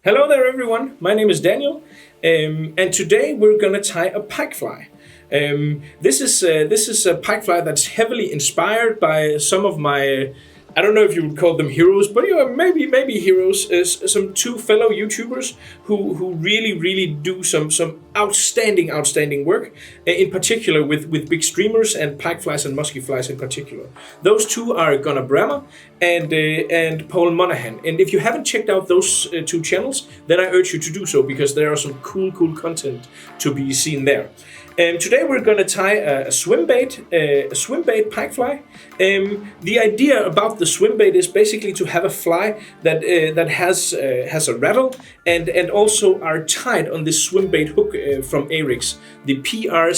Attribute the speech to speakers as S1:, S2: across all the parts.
S1: Hello there, everyone. My name is Daniel, and today we're gonna tie a pike fly. This is a pike fly that's heavily inspired by some of my I don't know if you would call them heroes, but maybe heroes is some two fellow YouTubers who really do some outstanding work, in particular with big streamers and pike flies and musky flies in particular. Those two are Gunnar Brammer and Paul Monahan. And if you haven't checked out those two channels, then I urge you to do so because there are some cool content to be seen there. Today we're going to tie a swimbait pike fly. The idea about the swimbait is basically to have a fly that has a rattle and also are tied on this swimbait hook from Eric's, the PR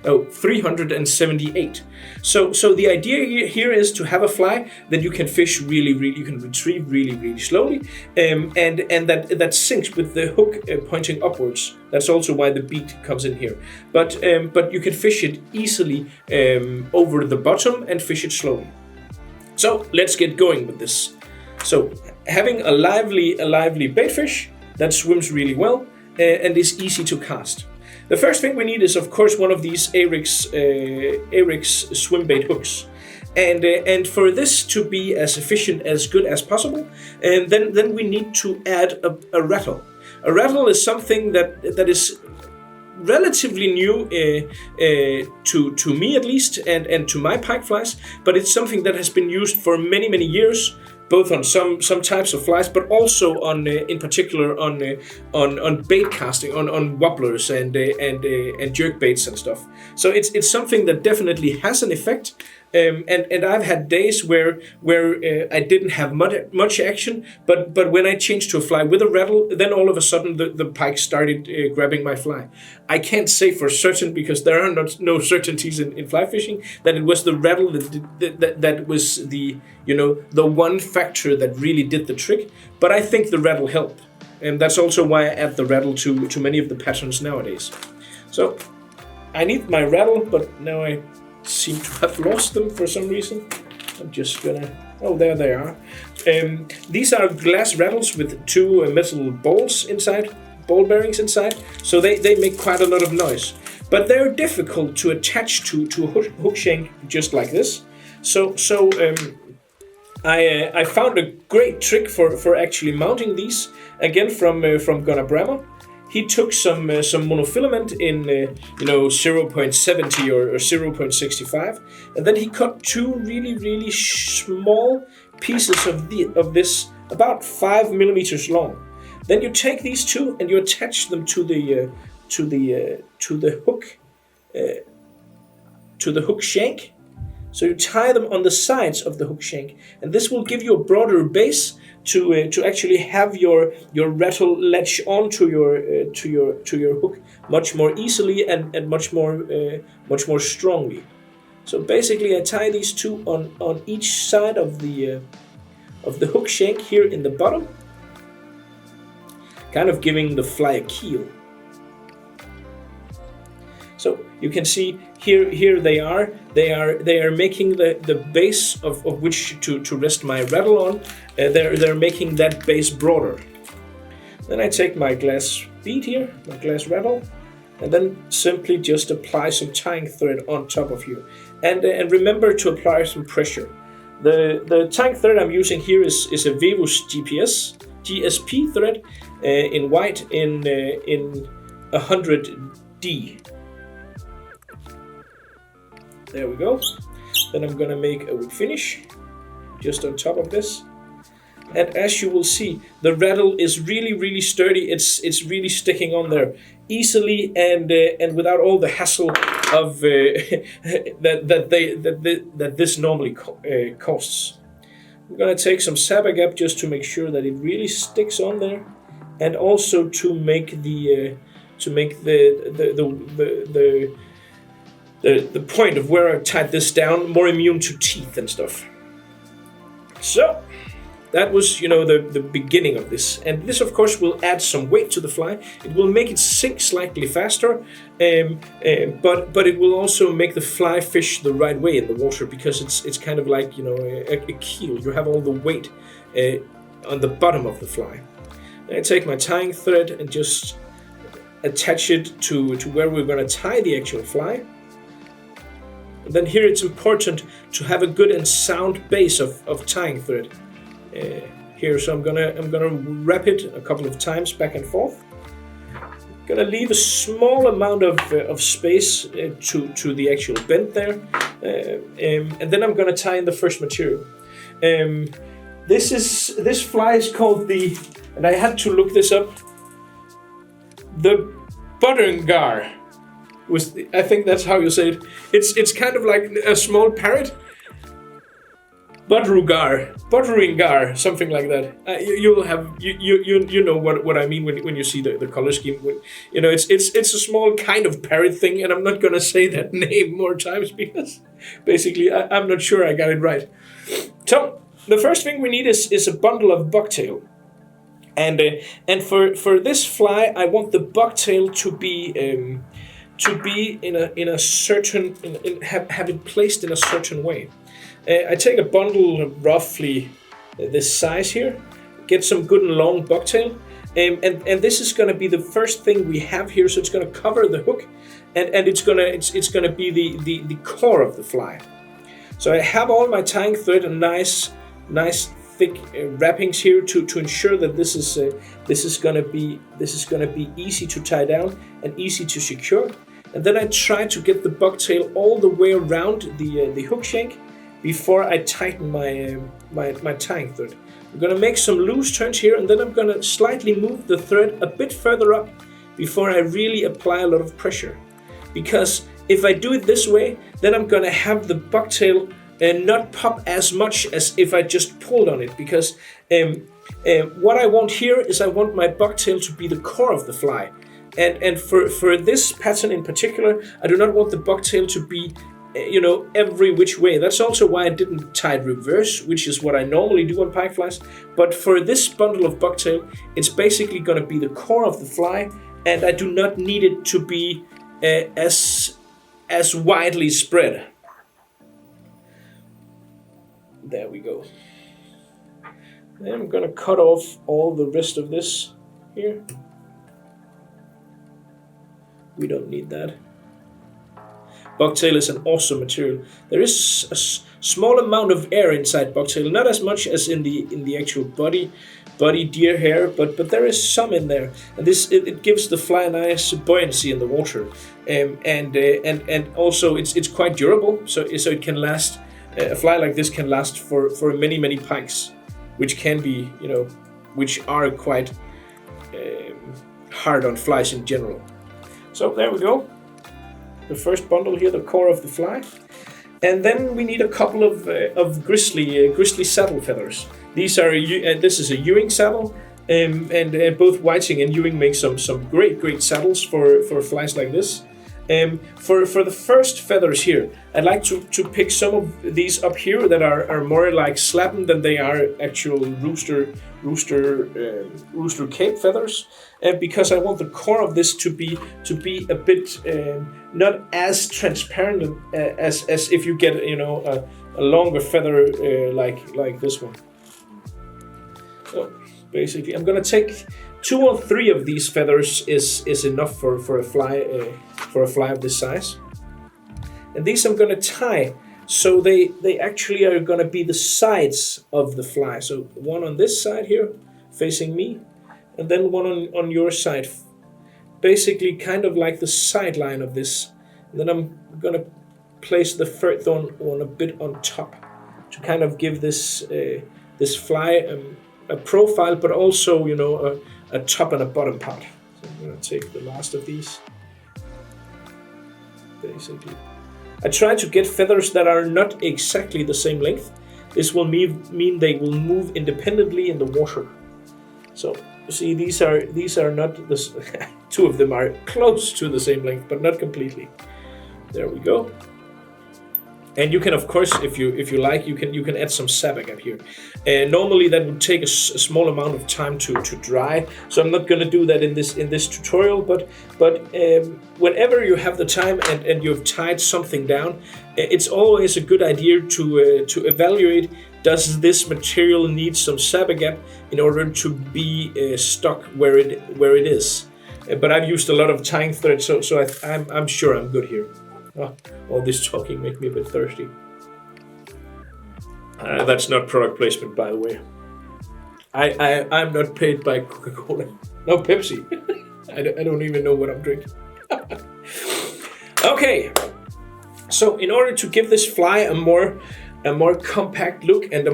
S1: 378. So the idea here is to have a fly that you can fish you can retrieve really slowly, and that sinks with the hook pointing upwards. That's also why the beat comes in here. But you can fish it easily over the bottom and fish it slowly. So let's get going with this. So having a lively bait fish that swims really well and is easy to cast. The first thing we need is, of course, one of these Eric's swimbait hooks, and for this to be as efficient, as good as possible, and then we need to add a rattle. A rattle is something that is relatively new to me at least, and to my pike flies, but it's something that has been used for many years, both on some types of flies, but also on in particular on bait casting, on wobblers and jerk baits and stuff. So it's something that definitely has an effect. And I've had days where I didn't have much action, but when I changed to a fly with a rattle, then all of a sudden the pike started grabbing my fly. I can't say for certain, because there are no certainties in fly fishing, that it was the rattle that was the one factor that really did the trick. But I think the rattle helped, and that's also why I add the rattle to many of the patterns nowadays. So I need my rattle, but now I seem to have lost them for some reason. I'm just gonna... Oh, there they are. These are glass rattles with two metal balls inside, ball bearings inside, so they make quite a lot of noise. But they're difficult to attach to a hook shank just like this. So I found a great trick for actually mounting these, again from Gunnar Brammer. He took some monofilament in 0.70 or 0.65, and then he cut two really small pieces of this, about 5 millimeters long. Then you take these two and you attach them to the hook shank. So you tie them on the sides of the hook shank, and this will give you a broader base to actually have your rattle latch onto your hook much more easily and much more strongly. So basically, I tie these two on each side of the hook shank here in the bottom, kind of giving the fly a keel. So you can see here they are making the base of which to rest my rattle on. They're making that base broader. Then I take my glass bead here, my glass rattle, and then simply just apply some tying thread on top of here. And remember to apply some pressure. The tying thread I'm using here is a Vevus GSP thread in white in 100D. There we go. Then I'm gonna make a wood finish just on top of this. And as you will see, the rattle is really sturdy. It's really sticking on there easily and without all the hassle of that this normally costs. I'm gonna take some Sabagap just to make sure that it really sticks on there, and also to make the point of where I tied this down more immune to teeth and stuff. So that was, the beginning of this. And this, of course, will add some weight to the fly. It will make it sink slightly faster, but it will also make the fly fish the right way in the water, because it's kind of like, a keel. You have all the weight on the bottom of the fly. And I take my tying thread and just attach it to where we're going to tie the actual fly. And then here it's important to have a good and sound base of tying thread here. So I'm gonna wrap it a couple of times back and forth. Gonna leave a small amount of space to the actual bend there, and then I'm gonna tie in the first material. This fly is called and I had to look this up, the Budgerigar. I think that's how you say it. It's kind of like a small parrot. Budgerigar, something like that. You'll have you know what I mean when you see the color scheme. You know, it's a small kind of parrot thing, and I'm not gonna say that name more times because basically I'm not sure I got it right. So the first thing we need is a bundle of bucktail, and for this fly I want the bucktail to be in a certain have it placed in a certain way. I take a bundle roughly this size here, get some good and long bucktail, and this is going to be the first thing we have here. So it's going to cover the hook, and it's going to be the core of the fly. So I have all my tying thread and nice thick wrappings here to ensure that this is going to be easy to tie down and easy to secure. And then I try to get the bucktail all the way around the hook shank before I tighten my tying thread. I'm going to make some loose turns here, and then I'm going to slightly move the thread a bit further up before I really apply a lot of pressure. Because if I do it this way, then I'm going to have the bucktail not pop as much as if I just pulled on it. Because what I want here is I want my bucktail to be the core of the fly. And for this pattern in particular, I do not want the bucktail to be every which way. That's also why I didn't tie it reverse, which is what I normally do on pike flies. But for this bundle of bucktail, it's basically going to be the core of the fly, and I do not need it to be as widely spread. There we go. Then I'm going to cut off all the rest of this here. We don't need that. Bucktail is an awesome material. There is a small amount of air inside bucktail, not as much as in the actual body deer hair, but there is some in there, and it gives the fly a nice buoyancy in the water, and also it's quite durable, so it can last. A fly like this can last for many pikes, which can be which are quite hard on flies in general. So there we go. The first bundle here, the core of the fly, and then we need a couple of grizzly saddle feathers. These are this is a Ewing saddle, and both whiting and Ewing make some great saddles for flies like this. For the first feathers here, I'd like to pick some of these up here that are more like slappen than they are actual rooster cape feathers, because I want the core of this to be a bit not as transparent as if you get a longer feather like this one. So basically, I'm gonna take 2 or 3 of these feathers is enough for a fly of this size, and these I'm gonna tie so they actually are gonna be the sides of the fly. So one on this side here facing me, and then one on your side, basically kind of like the sideline of this. And then I'm gonna place the third one a bit on top to kind of give this fly a profile, but also a top and a bottom part. So I'm gonna take the last of these. Basically, I try to get feathers that are not exactly the same length. This will mean they will move independently in the water. So see, these are not this. 2 of them are close to the same length, but not completely. There we go. And you can, of course, if you like, you can add some sabak up here. Normally that would take a small amount of time to dry, so I'm not going to do that in this tutorial. But whenever you have the time and you've tied something down, it's always a good idea to evaluate does this material need some sabagap in order to be stuck where it is? But I've used a lot of tying thread, so I'm sure I'm good here. Oh, all this talking makes me a bit thirsty. That's not product placement, by the way. I'm not paid by Coca-Cola. No, Pepsi. I don't even know what I'm drinking. Okay, so in order to give this fly a more compact look and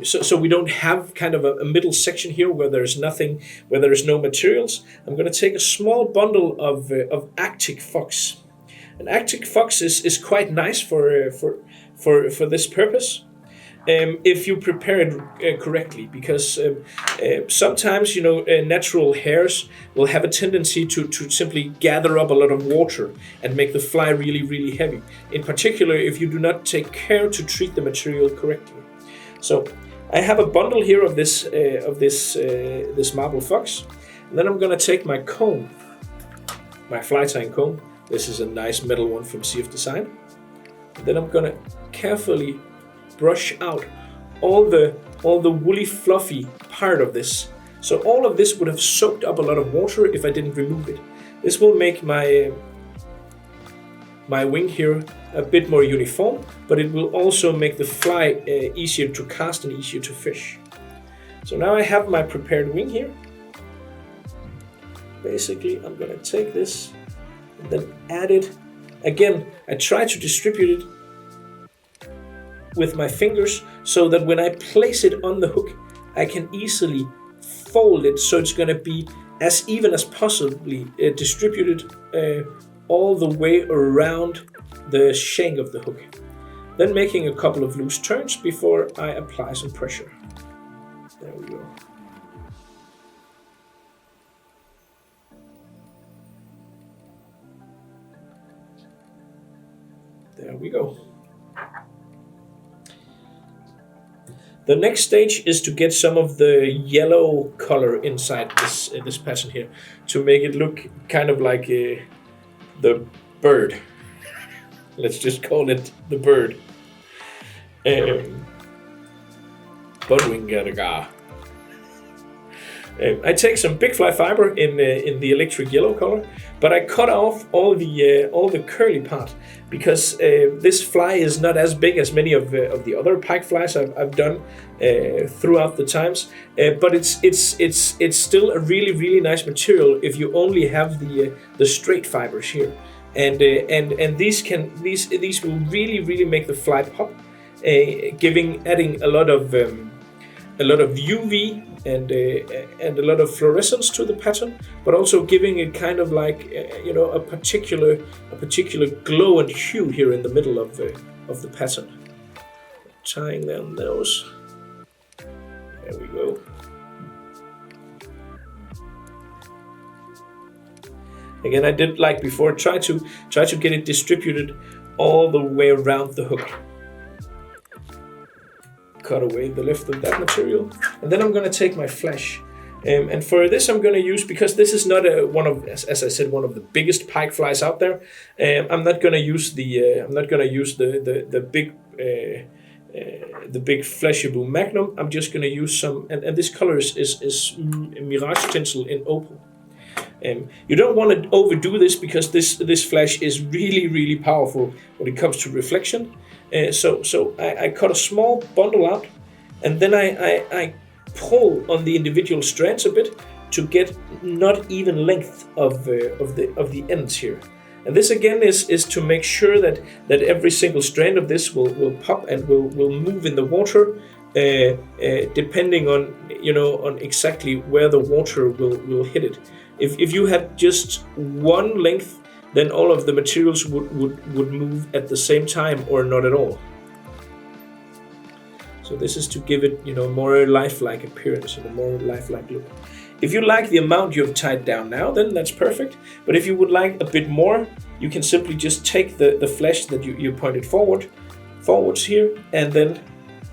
S1: so we don't have kind of a middle section here where there's nothing, where there's no materials, I'm going to take a small bundle of Arctic fox. An Arctic fox is quite nice for this purpose. If you prepare it correctly, because sometimes natural hairs will have a tendency to simply gather up a lot of water and make the fly really, really heavy. In particular, if you do not take care to treat the material correctly. So I have a bundle here of this marble fox, and then I'm gonna take my comb, my fly tying comb. This is a nice metal one from CF Design. And then I'm gonna carefully brush out all the woolly fluffy part of this. So all of this would have soaked up a lot of water if I didn't remove it. This will make my wing here a bit more uniform, but it will also make the fly easier to cast and easier to fish. So now I have my prepared wing here. Basically, I'm gonna take this and then add it. Again, I try to distribute it with my fingers so that when I place it on the hook, I can easily fold it so it's going to be as even as possibly distributed all the way around the shank of the hook. Then making a couple of loose turns before I apply some pressure. There we go. There we go. The next stage is to get some of the yellow color inside this pattern here to make it look kind of like the bird. Let's just call it the bird. Budgerigar. I take some big fly fiber in the electric yellow color, but I cut off all the curly part because this fly is not as big as many of the other pike flies I've done throughout the times. But it's still a really, really nice material if you only have the straight fibers here, and these will really, really make the fly pop, adding a lot of UV and a lot of fluorescence to the pattern, but also giving it kind of like a particular glow and hue here in the middle of the pattern. Tying down those. There we go. Again, I did like before. Try to get it distributed all the way around the hook. Cut away the left of that material, and then I'm going to take my flash, and for this I'm going to use, because this is not one of, as I said, one of the biggest pike flies out there. I'm not going to use the big Flashaboo Magnum. I'm just going to use some, and this color is Mirage Tinsel in opal. You don't want to overdo this because this flash is really, really powerful when it comes to reflection. So I cut a small bundle out, and then I pull on the individual strands a bit to get not even length of the ends here. And this again is to make sure that every single strand of this will pop and will move in the water, depending on exactly where the water will hit it. If you had just one length, then all of the materials would move at the same time or not at all. So this is to give it a more lifelike appearance and a more lifelike look. If you like the amount you've tied down now, then that's perfect. But if you would like a bit more, you can simply just take the flash that you pointed forwards here, and then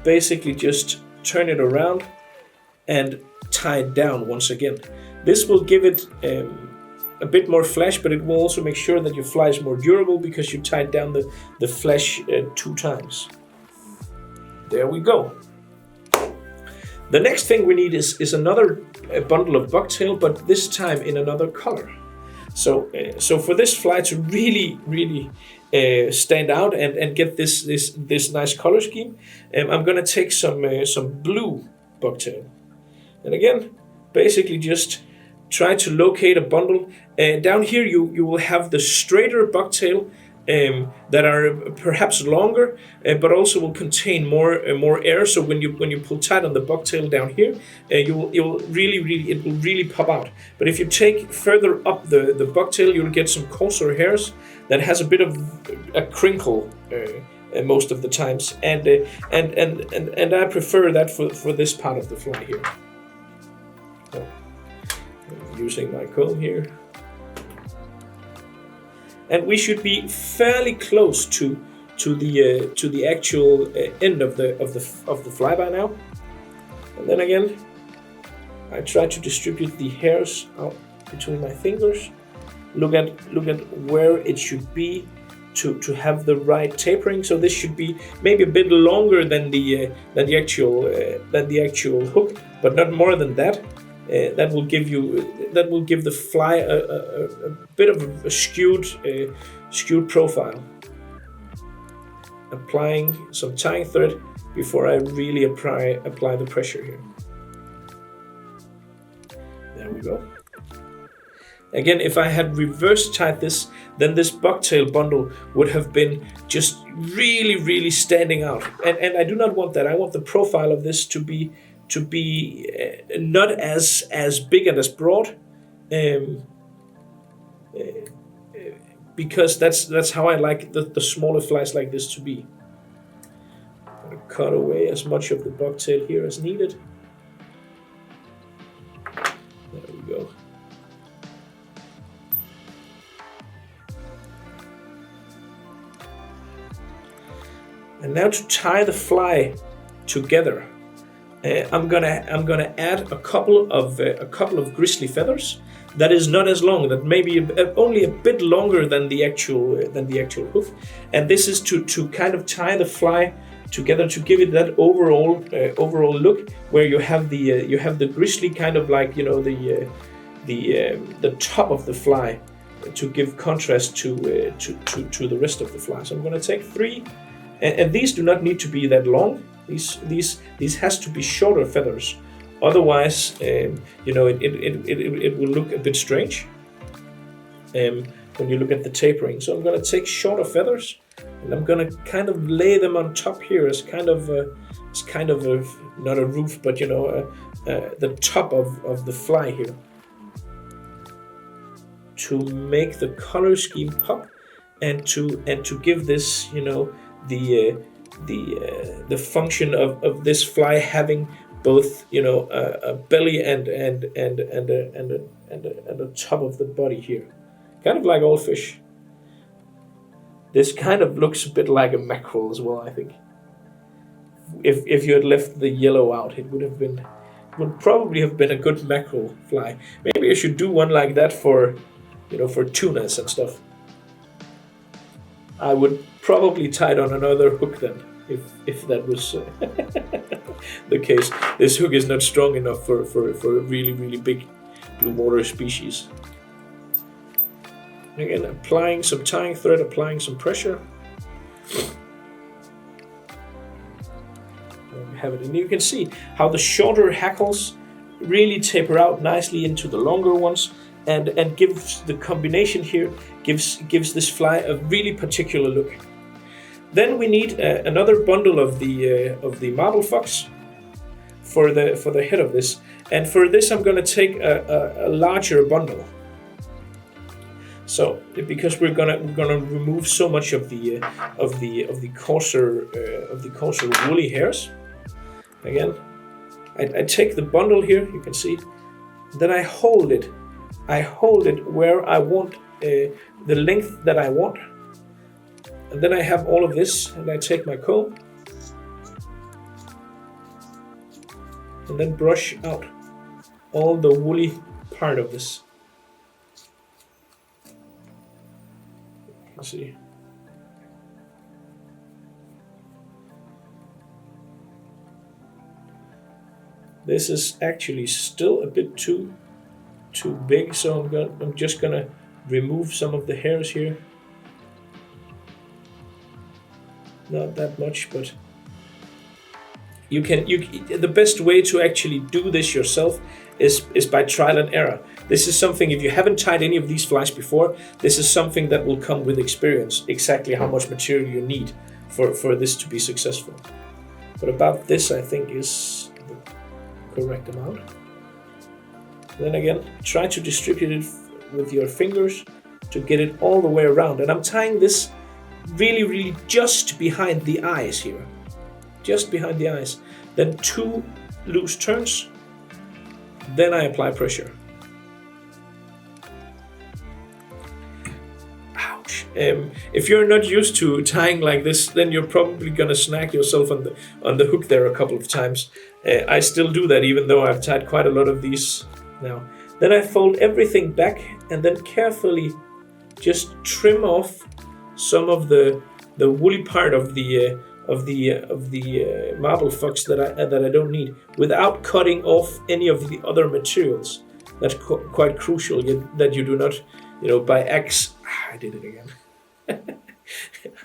S1: basically just turn it around and tie it down once again. This will give it a bit more flash, but it will also make sure that your fly is more durable because you tied down the flash 2 times. There we go. The next thing we need is another bundle of bucktail, but this time in another color. So for this fly to really stand out and get this nice color scheme, I'm gonna take some blue bucktail. And again, basically just try to locate a bundle. Down here you will have the straighter bucktail that are perhaps longer, but also will contain more air. So when you pull tight on the bucktail down here, it will really pop out. But if you take further up the bucktail, you'll get some coarser hairs that has a bit of a crinkle most of the times, and I prefer that for this part of the fly here. So, I'm using my comb here. And we should be fairly close to the actual end of the fly by now. And then again, I try to distribute the hairs out between my fingers. Look at where it should be to have the right tapering. So this should be maybe a bit longer than the actual hook, but not more than that. That will give the fly a bit of a skewed profile. Applying some tying thread before I really apply the pressure here. There we go. Again, if I had reverse tied this, then this bucktail bundle would have been just really standing out. And I do not want that. I want the profile of this to be not as big and as broad, because that's how I like the smaller flies like this to be. I'm gonna cut away as much of the bucktail here as needed. There we go. And now to tie the fly together, I'm gonna add a couple of grizzly feathers. That is not as long. That may be only a bit longer than the actual hook. And this is to kind of tie the fly together to give it that overall look, where you have the grizzly kind of like, you know, the top of the fly to give contrast to the rest of the fly. So I'm gonna take 3, and these do not need to be that long. These has to be shorter feathers, otherwise, you know, it will look a bit strange when you look at the tapering. So I'm going to take shorter feathers, and I'm going to kind of lay them on top here as kind of a not a roof, but you know, the top of the fly here, to make the color scheme pop, and to give this, you know, the function of this fly having both, you know, a belly and a top of the body here, kind of like all fish. This kind of looks a bit like a mackerel as well, I think. If you had left the yellow out, it would probably have been a good mackerel fly. Maybe I should do one like that for, you know, for tunas and stuff. I would probably tie it on another hook then, if that was the case. This hook is not strong enough for a really big blue water species. Again, applying some tying thread, applying some pressure. There we have it, and you can see how the shorter hackles really taper out nicely into the longer ones, and gives the combination here gives this fly a really particular look. Then we need another bundle of the marble fox for the head of this, and for this I'm going to take a larger bundle. So because we're gonna remove so much of the coarser woolly hairs. Again, I take the bundle here. You can see. Then I hold it. I hold it where I want the length that I want. And then I have all of this, and I take my comb and then brush out all the woolly part of this. You can see. This is actually still a bit too big, so I'm just gonna remove some of the hairs here. Not that much, but the best way to actually do this yourself is by trial and error. This is something, if you haven't tied any of these flies before, this is something that will come with experience, exactly how much material you need for this to be successful. But about this, I think, is the correct amount. Then again, try to distribute it with your fingers to get it all the way around. And I'm tying this really just behind the eyes here. Just behind the eyes. Then 2 loose turns. Then I apply pressure. Ouch. If you're not used to tying like this, then you're probably gonna snag yourself on the hook there a couple of times. I still do that, even though I've tied quite a lot of these now. Then I fold everything back and then carefully just trim off some of the woolly part of the marble fox that I don't need, without cutting off any of the other materials. That's quite crucial, that you do not, by axe. I did it again.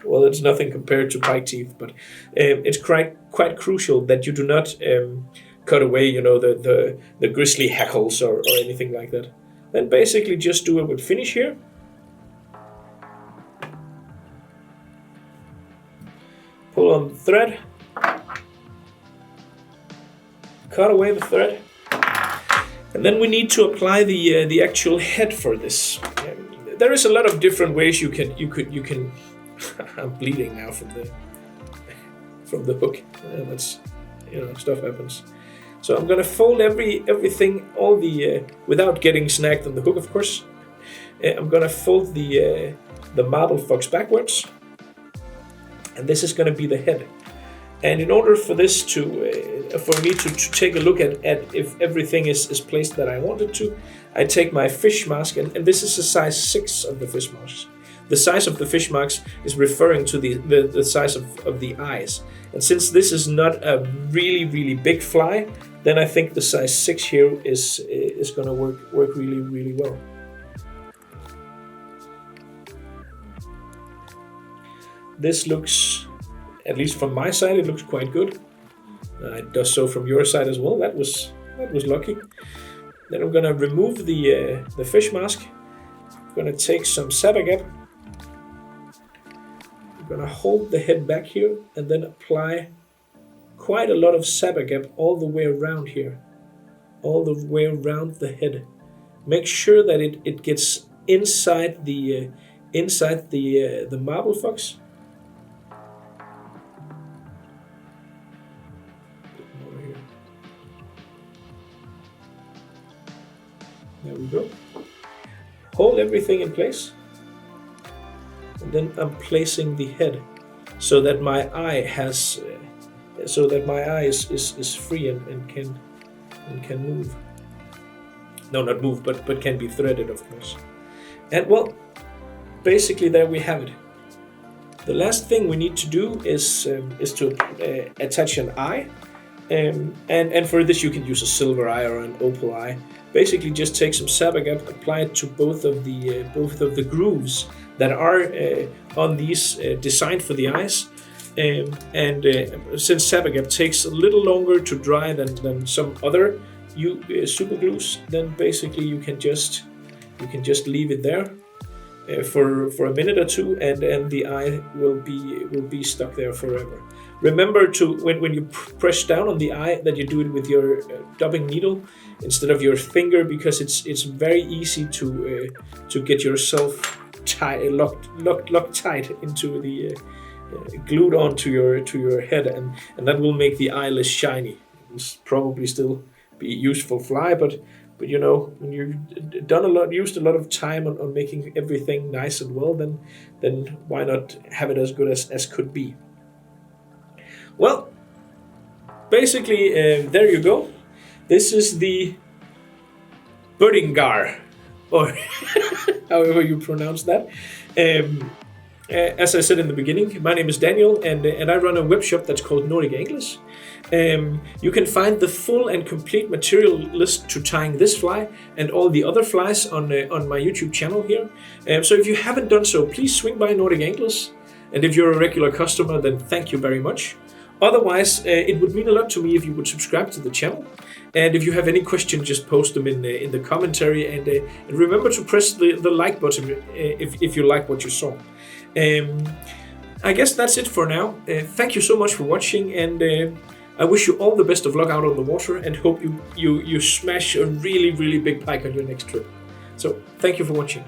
S1: Well, it's nothing compared to pike teeth, but it's quite crucial that you do not cut away, the grisly hackles or anything like that. Then basically just do it with finish here. Pull on the thread, cut away the thread, and then we need to apply the actual head for this. There is a lot of different ways you can. I'm bleeding now from the hook. That's stuff happens. So I'm gonna fold everything, all the without getting snagged on the hook, of course. I'm gonna fold the marble fox backwards. And this is going to be the head. And in order for this for me to take a look at if everything is placed that I want it to, I take my fish mask, and this is a size 6 of the fish mask. The size of the fish mask is referring to the size of the eyes. And since this is not a really big fly, then I think the size 6 here is going to work really well. This looks, at least from my side, it looks quite good. It does so from your side as well. That was lucky. Then I'm gonna remove the fish mask. I'm gonna take some sabagap. I'm gonna hold the head back here and then apply quite a lot of sabagap all the way around here, all the way around the head. Make sure that it gets inside the marble fox. There we go. Hold everything in place, and then I'm placing the head so that my eye has, is free and can move. No, not move, but can be threaded, of course. And well, basically there we have it. The last thing we need to do is to attach an eye, and for this you can use a silver eye or an opal eye. Basically, just take some sabagap, apply it to both of the grooves that are on these designed for the eyes. Since sabagap takes a little longer to dry than some other super glues, then basically you can just leave it there for a minute or two, and the eye will be stuck there forever. Remember to when you press down on the eye that you do it with your dubbing needle instead of your finger, because it's very easy to get yourself locked tight into the glued onto your head, and that will make the eye less shiny. It will probably still be a useful fly, but when you've used a lot of time on making everything nice and well, then why not have it as good as could be? Well, basically, there you go. This is the Budgerigar, or however you pronounce that. As I said in the beginning, my name is Daniel, and I run a web shop that's called Nordic Anglers. You can find the full and complete material list to tying this fly and all the other flies on my YouTube channel here. So if you haven't done so, please swing by Nordic Anglers. And if you're a regular customer, then thank you very much. Otherwise, it would mean a lot to me if you would subscribe to the channel. And if you have any questions, just post them in the commentary. And remember to press the like button if you like what you saw. I guess that's it for now. Thank you so much for watching, and I wish you all the best of luck out on the water, and hope you smash a really, really big pike on your next trip. So thank you for watching.